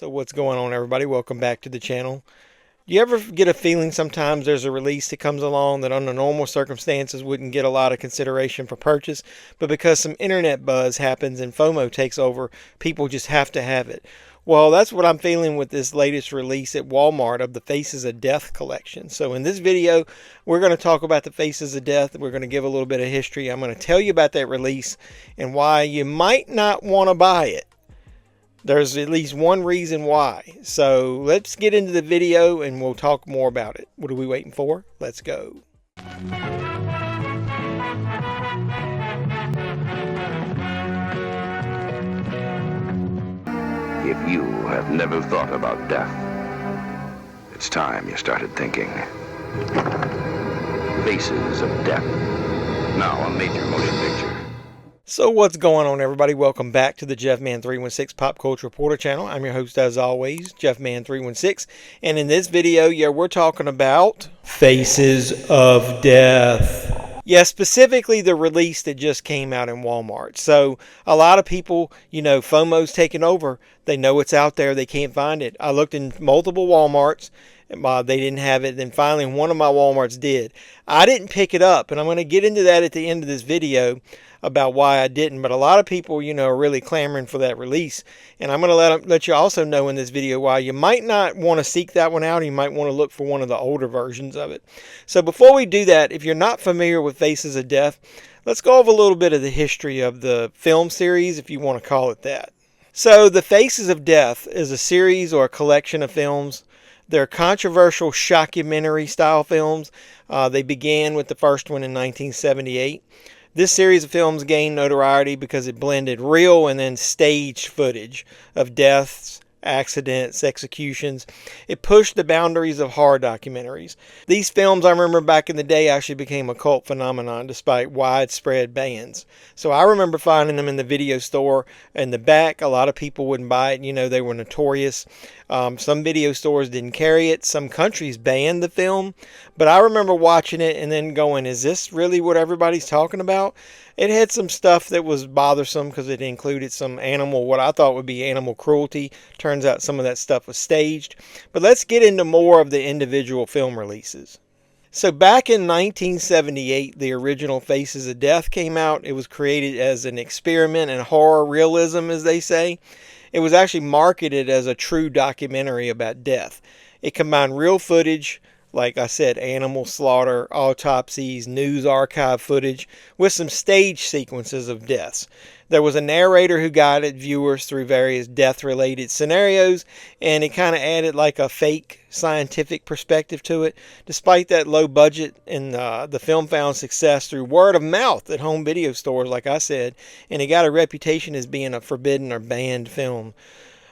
So what's going on, everybody? Welcome back to the channel. Do you ever get a feeling sometimes there's a release that comes along that under normal circumstances wouldn't get a lot of consideration for purchase, but because some internet buzz happens and FOMO takes over, people just have to have it? Well, that's what I'm feeling with this latest release at Walmart of the Faces of Death collection. So in this video, we're going to talk about the Faces of Death. We're going to give a little bit of history. I'm going to tell you about that release and why you might not want to buy it. There's at least one reason why. So let's get into the video and we'll talk more about it. What are we waiting for? Let's go. If you have never thought about death, it's time you started thinking. Faces of Death, now a major motion picture. So what's going on, everybody? Welcome back to the JeffMan316 Pop Culture Reporter channel. I'm your host, as always, JeffMan316. And in this video, we're talking about Faces of Death. Yeah, specifically the release that just came out in Walmart. So a lot of people, FOMO's taking over. They know it's out there. They can't find it. I looked in multiple Walmarts. They didn't have it. Then finally, one of my Walmarts did. I didn't pick it up, and I'm going to get into that at the end of this video about why I didn't. But a lot of people, are really clamoring for that release. And I'm going to let you also know in this video why you might not want to seek that one out. You might want to look for one of the older versions of it. So before we do that, if you're not familiar with Faces of Death, let's go over a little bit of the history of the film series, if you want to call it that. So the Faces of Death is a series or a collection of films. They're controversial shockumentary style films. They began with the first one in 1978. This series of films gained notoriety because it blended real and then staged footage of deaths, accidents, executions. It pushed the boundaries of horror documentaries. These films, I remember back in the day, actually became a cult phenomenon despite widespread bans. So I remember finding them in the video store in the back. A lot of people wouldn't buy it. They were notorious. Some video stores didn't carry it. Some countries banned the film. But I remember watching it and then going, is this really what everybody's talking about? It had some stuff that was bothersome because it included some what I thought would be animal cruelty. Turns out some of that stuff was staged. But let's get into more of the individual film releases. So back in 1978, the original Faces of Death came out. It was created as an experiment in horror realism, as they say. It was actually marketed as a true documentary about death. It combined real footage, like I said, animal slaughter, autopsies, news archive footage, with some stage sequences of deaths. There was a narrator who guided viewers through various death-related scenarios, and it kind of added like a fake scientific perspective to it. Despite that low budget, and the film found success through word of mouth at home video stores, like I said, and it got a reputation as being a forbidden or banned film.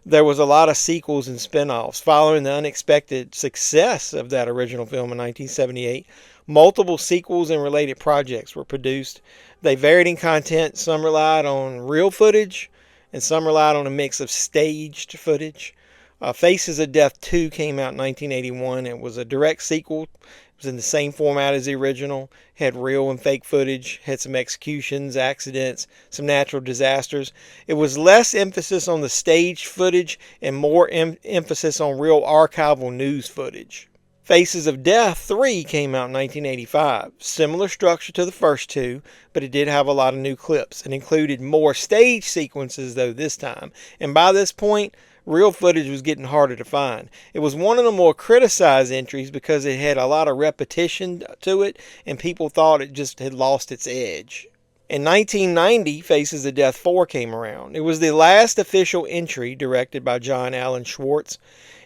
There was a lot of sequels and spin-offs. Following the unexpected success of that original film in 1978, multiple sequels and related projects were produced. They varied in content. Some relied on real footage, and some relied on a mix of staged footage. Faces of Death 2 came out in 1981. It was a direct sequel. It was in the same format as the original. Had real and fake footage. Had some executions, accidents, some natural disasters. It was less emphasis on the staged footage and more emphasis on real archival news footage. Faces of Death 3 came out in 1985. Similar structure to the first two, but it did have a lot of new clips. It included more stage sequences, though, this time. And by this point, real footage was getting harder to find. It was one of the more criticized entries because it had a lot of repetition to it, and people thought it just had lost its edge. In 1990, Faces of Death 4 came around. It was the last official entry directed by John Alan Schwartz.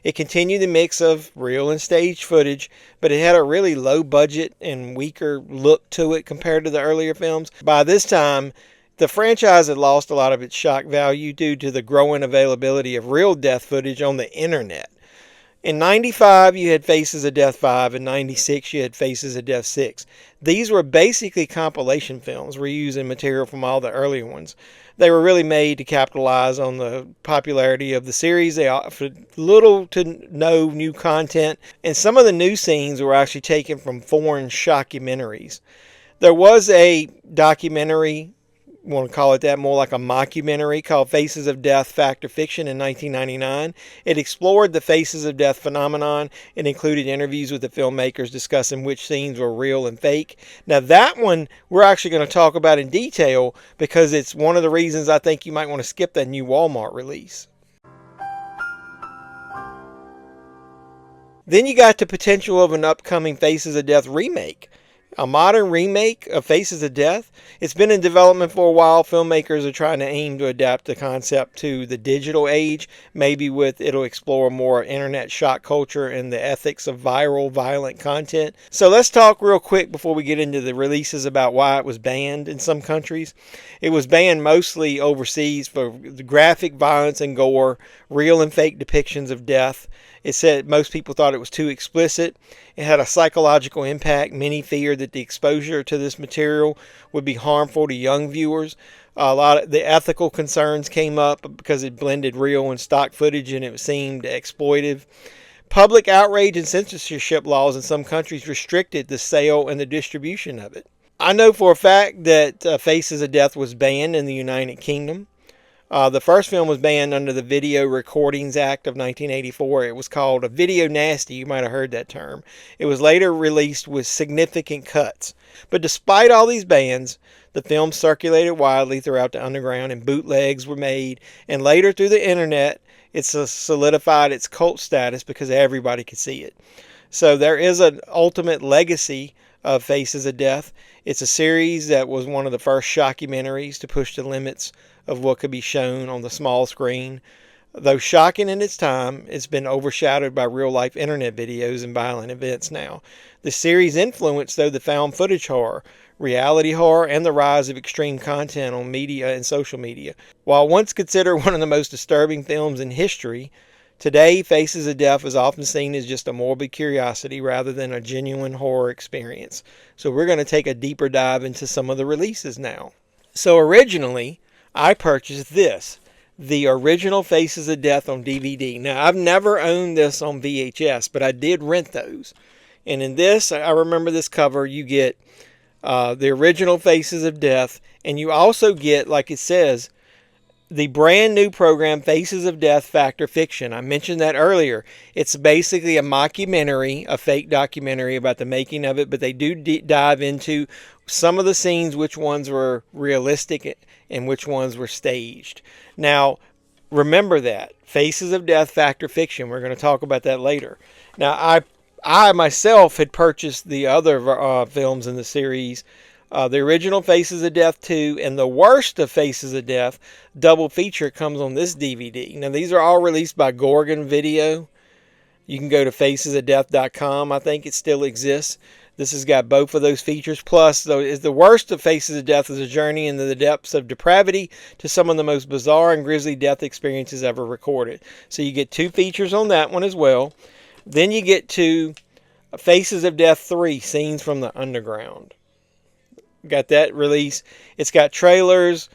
It continued the mix of real and staged footage, but it had a really low budget and weaker look to it compared to the earlier films. By this time, the franchise had lost a lot of its shock value due to the growing availability of real death footage on the internet. In 95, you had Faces of Death 5. In 96, you had Faces of Death 6. These were basically compilation films, reusing material from all the earlier ones. They were really made to capitalize on the popularity of the series. They offered little to no new content, and some of the new scenes were actually taken from foreign shockumentaries. There was a documentary want to call it that, more like a mockumentary called Faces of Death, Fact or Fiction in 1999. It explored the Faces of Death phenomenon and included interviews with the filmmakers discussing which scenes were real and fake. Now that one we're actually going to talk about in detail because it's one of the reasons I think you might want to skip that new Walmart release. Then you got the potential of an upcoming Faces of Death remake. A modern remake of Faces of Death. It's been in development for a while. Filmmakers are trying to aim to adapt the concept to the digital age. Maybe it'll explore more internet shock culture and the ethics of viral, violent content. So let's talk real quick before we get into the releases about why it was banned in some countries. It was banned mostly overseas for graphic violence and gore, real and fake depictions of death. It said most people thought it was too explicit. It had a psychological impact. Many feared that the exposure to this material would be harmful to young viewers. A lot of the ethical concerns came up because it blended real and stock footage and it seemed exploitive. Public outrage and censorship laws in some countries restricted the sale and the distribution of it. I know for a fact that Faces of Death was banned in the United Kingdom. The first film was banned under the Video Recordings Act of 1984. It was called a video nasty. You might have heard that term. It was later released with significant cuts. But despite all these bans, the film circulated widely throughout the underground and bootlegs were made. And later through the internet, it solidified its cult status because everybody could see it. So there is an ultimate legacy of Faces of Death. It's a series that was one of the first shockumentaries to push the limits of what could be shown on the small screen. Though shocking in its time, it's been overshadowed by real-life internet videos and violent events now. The series influenced, though, the found footage horror, reality horror, and the rise of extreme content on media and social media. While once considered one of the most disturbing films in history, today Faces of Death is often seen as just a morbid curiosity rather than a genuine horror experience. So we're going to take a deeper dive into some of the releases now. So originally, I purchased this, the original Faces of Death on DVD. Now, I've never owned this on VHS, but I did rent those. And in this, I remember this cover, you get the original Faces of Death, and you also get, like it says, the brand new program, Faces of Death, Fact or Fiction. I mentioned that earlier. It's basically a mockumentary, a fake documentary about the making of it, but they do dive into some of the scenes, which ones were realistic and which ones were staged. Now, remember that. Faces of Death, Fact or Fiction. We're going to talk about that later. Now, I myself had purchased the other films in the series, the original Faces of Death 2 and the worst of Faces of Death double feature comes on this DVD. Now, these are all released by Gorgon Video. You can go to facesofdeath.com. I think it still exists. This has got both of those features. Plus, the worst of Faces of Death is a journey into the depths of depravity to some of the most bizarre and grisly death experiences ever recorded. So you get two features on that one as well. Then you get to Faces of Death 3, Scenes from the Underground. Got that release. It's got trailers,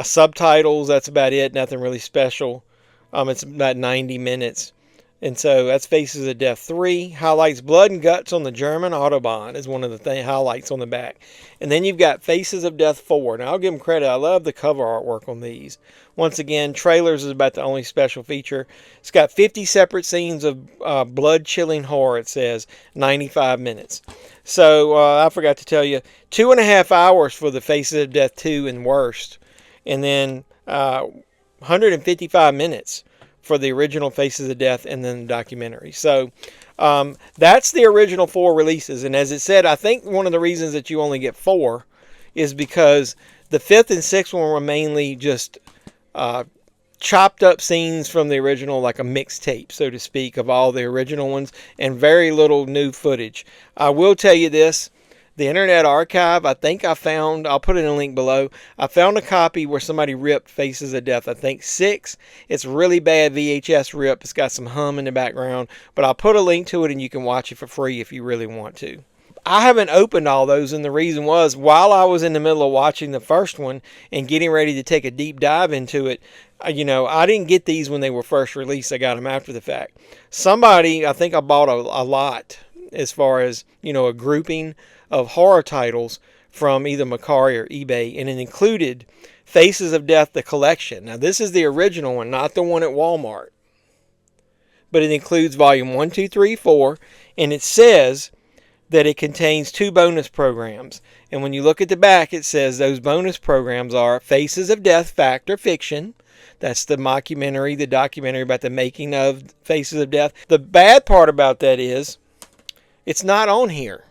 subtitles. That's about it. Nothing really special. It's about 90 minutes. And so that's Faces of Death 3. Highlights blood and guts on the German Autobahn is one of the highlights on the back. And then you've got Faces of Death 4. Now, I'll give them credit. I love the cover artwork on these. Once again, trailers is about the only special feature. It's got 50 separate scenes of blood-chilling horror, it says. 95 minutes. So, I forgot to tell you, 2.5 hours for the Faces of Death 2 and worst. And then 155 minutes for the original Faces of Death and then the documentary. So that's the original 4 releases. And as it said, I think one of the reasons that you only get 4 is because the 5th and 6th one were mainly just chopped up scenes from the original, like a mixtape, so to speak, of all the original ones, and very little new footage. I will tell you this. The Internet Archive, I think I found, I'll put it in a link below, I found a copy where somebody ripped Faces of Death, I think 6. It's really bad VHS rip. It's got some hum in the background, but I'll put a link to it and you can watch it for free if you really want to. I haven't opened all those, and the reason was, while I was in the middle of watching the first one and getting ready to take a deep dive into it, I didn't get these when they were first released. I got them after the fact. I think I bought a lot as far as, a grouping of horror titles from either Mercari or eBay, and it included Faces of Death, the collection. Now, this is the original one, not the one at Walmart. But it includes volume 1, 2, 3, 4, and it says that it contains 2 bonus programs. And when you look at the back, it says those bonus programs are Faces of Death, Fact or Fiction. That's the mockumentary, the documentary about the making of Faces of Death. The bad part about that is it's not on here.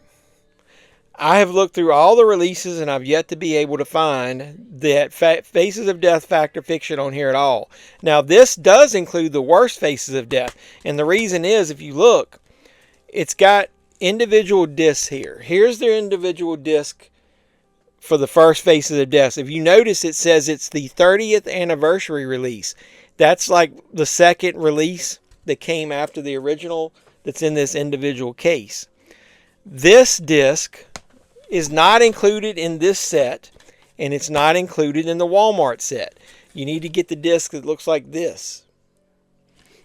I have looked through all the releases and I've yet to be able to find that Faces of Death, Fact or Fiction on here at all. Now, this does include the worst Faces of Death. And the reason is, if you look, it's got individual discs here. Here's their individual disc for the first Faces of Death. If you notice, it says it's the 30th anniversary release. That's like the second release that came after the original that's in this individual case. This disc is not included in this set, and it's not included in the Walmart set. You need to get the disc that looks like this.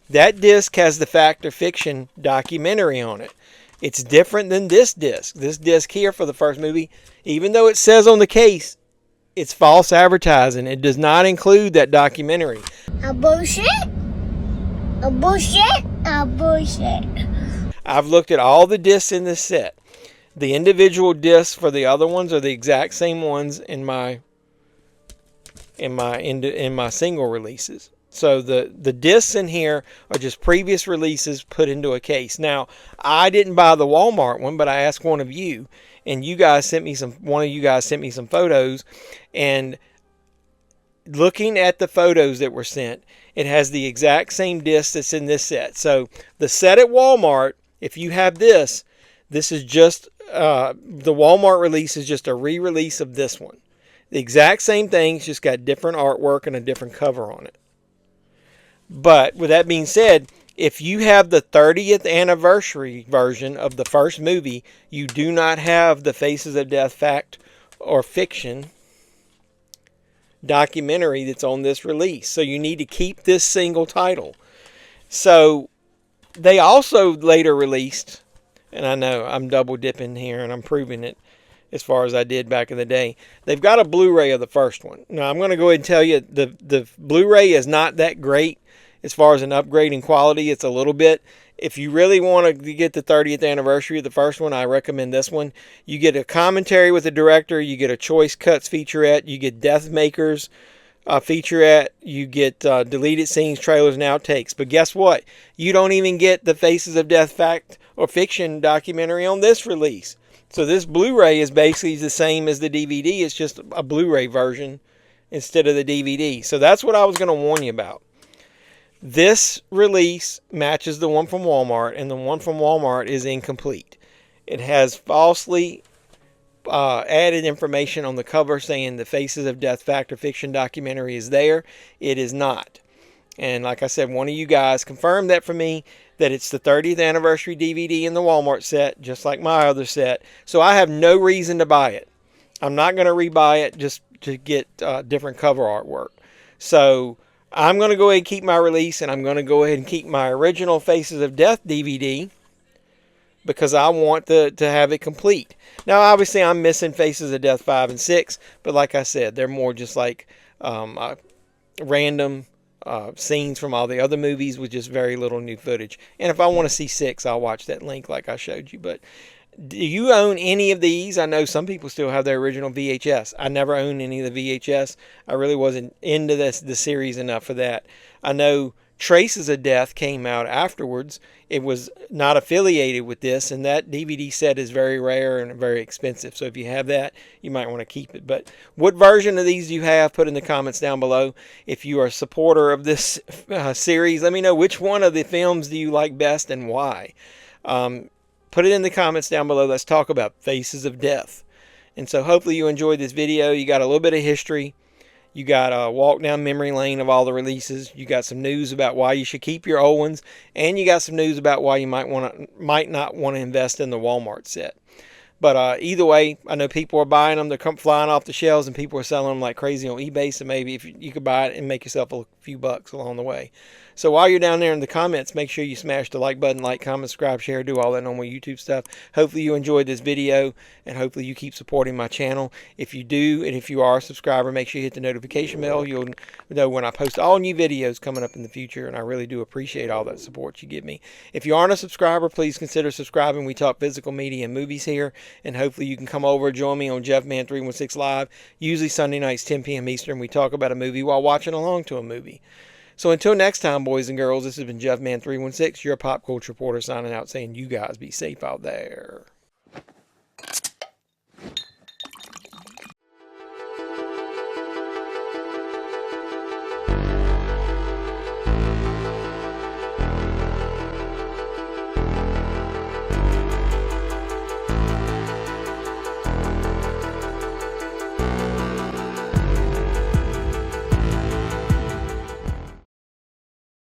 That disc has the Fact or Fiction documentary on it. It's different than this disc. This disc here for the first movie, even though it says on the case, it's false advertising. It does not include that documentary. A bullshit. A bullshit. A bullshit. I've looked at all the discs in this set. The individual discs for the other ones are the exact same ones in my single releases. So the discs in here are just previous releases put into a case. Now, I didn't buy the Walmart one, but I asked one of you, and you guys sent me some photos, and looking at the photos that were sent, it has the exact same disc that's in this set. So the set at Walmart, if you have this is just the Walmart release is just a re-release of this one. The exact same thing, it's just got different artwork and a different cover on it. But with that being said, if you have the 30th anniversary version of the first movie, you do not have the Faces of Death Fact or Fiction documentary that's on this release. So you need to keep this single title. So they also later released, and I know I'm double dipping here and I'm proving it as far as I did back in the day. They've got a Blu-ray of the first one. Now, I'm going to go ahead and tell you the Blu-ray is not that great as far as an upgrade in quality. It's a little bit. If you really want to get the 30th anniversary of the first one, I recommend this one. You get a commentary with the director. You get a Choice Cuts featurette. You get Death Makers featurette. You get deleted scenes, trailers, and outtakes. But guess what? You don't even get the Faces of Death Fact or Fiction documentary on this release. So this Blu-ray is basically the same as the DVD. It's just a Blu-ray version instead of the DVD. So that's what I was going to warn you about. This release matches the one from Walmart, and the one from Walmart is incomplete. It has falsely added information on the cover saying the Faces of Death Fact or Fiction documentary is there. It is not. And like I said, one of you guys confirmed that for me, that it's the 30th anniversary DVD in the Walmart set, just like my other set. So I have no reason to buy it. I'm not going to rebuy it just to get different cover artwork. So I'm going to go ahead and keep my release, and I'm going to go ahead and keep my original Faces of Death DVD because I want to have it complete. Now, obviously, I'm missing Faces of Death 5 and 6, but like I said, they're more just like random scenes from all the other movies with just very little new footage. And if I want to see 6, I'll watch that link like I showed you. But do you own any of these? I know some people still have their original VHS. I never owned any of the VHS. I really wasn't into the series enough for that. I know Traces of Death came out afterwards. It was not affiliated with this, and that DVD set is very rare and very expensive. So if you have that, you might want to keep it. But what version of these do you have? Put in the comments down below. If you are a supporter of this series, let me know which one of the films do you like best and why. Put it in the comments down below. Let's talk about Faces of Death. And so hopefully you enjoyed this video. You got a little bit of history. You got a walk down memory lane of all the releases. You got some news about why you should keep your old ones. And you got some news about why you might not want to invest in the Walmart set. But either way, I know people are buying them. They're flying off the shelves, and people are selling them like crazy on eBay. So maybe if you could buy it and make yourself a few bucks along the way. So while you're down there in the comments, make sure you smash the like button, like, comment, subscribe, share, do all that normal YouTube stuff. Hopefully you enjoyed this video, and hopefully you keep supporting my channel. If you do, and if you are a subscriber, make sure you hit the notification bell. You'll know when I post all new videos coming up in the future, and I really do appreciate all that support you give me. If you aren't a subscriber, please consider subscribing. We talk physical media and movies here, and hopefully you can come over and join me on JeffMan316 Live, usually Sunday nights, 10 p.m. Eastern. We talk about a movie while watching along to a movie. So until next time, boys and girls, this has been JeffMan316, your pop culture reporter, signing out saying you guys be safe out there.